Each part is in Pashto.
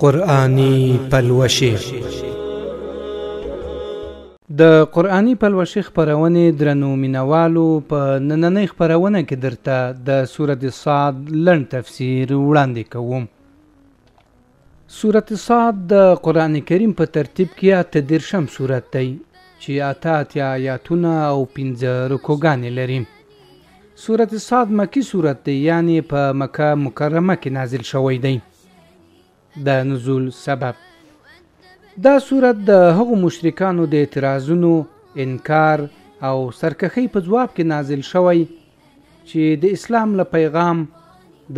قرآنی پلوشې. د قرآنی پلوشې خپرونې درنو مینوالو په نننۍ خپرونه کې درته د سورة صاد لنډ تفسیر وړاندې کوم. سورة صاد د قرآن کریم په ترتیب کې 38 سورت دی چې 88 آیاتونه او 15 رکوګانې لري. سورة صاد مکی سورت دی، یعنی په مکه مکرمه کې نازل شوی دی. د نزول سبب: دا سورت د هغو مشرکانو د اعتراضونو، انکار او سرکښۍ په ځواب کې نازل شوی چې د اسلام له پیغام،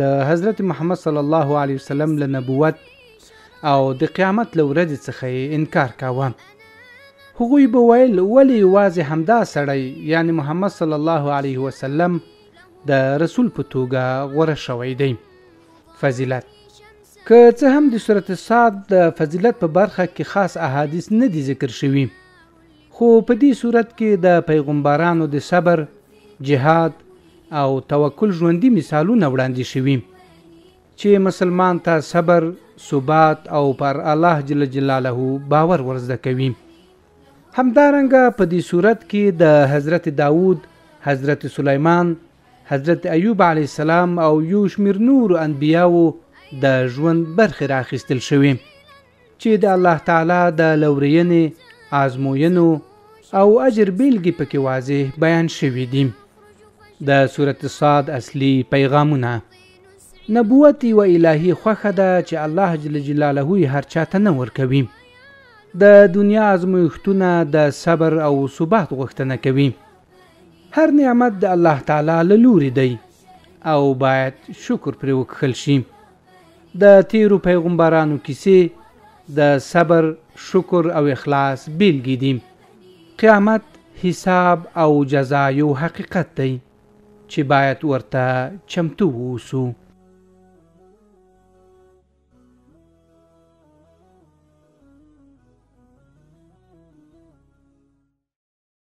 د حضرت محمد صلی الله علیه وسلم له نبوت او د قیامت له ورځې څخه انکار کاوه. هغوی به ویل ولې یوازې همدا سړی یعنی محمد صلی الله علیه وسلم د رسول په توګه غوره شوی دی. فضیلت: که څه هم د سورة صاد د فضیلت په برخه کې خاص احادیث نه دي ذکر شوي، خو په دې صورت کې د پیغمبرانو د صبر، جهاد او توکل ژوندي مثالونه وړاندې شوي چې مسلمان ته صبر، ثبات او پر الله جل جلاله باور ورزده کوي. همدارنګه په دې صورت کې د حضرت داود، حضرت سلیمان، حضرت ایوب علیه السلام او یو شمېر نور انبیاو د ژوند برخې راخیستل شوي چې د الله تعالی د لورینې، آزموینو او اجر بیلګې پکې واضح بیان شوي دي. د سورة صاد اصلي پیغامونه: نبوت یوه الهي خوښه ده چې الله جل جلاله یې هر چاته نه ورکوي. د دنیا ازمویښتونه د صبر او ثبات غوښتنه کوي. هر نعمت د الله تعالی له لوري دی او باید شکر پرې وکښل شي. د تیرو پیغمبرانو کیسې د صبر، شکر او اخلاص بیلګې دي. قیامت، حساب او جزا یو حقیقت دی چې باید ورته چمتو اوسو.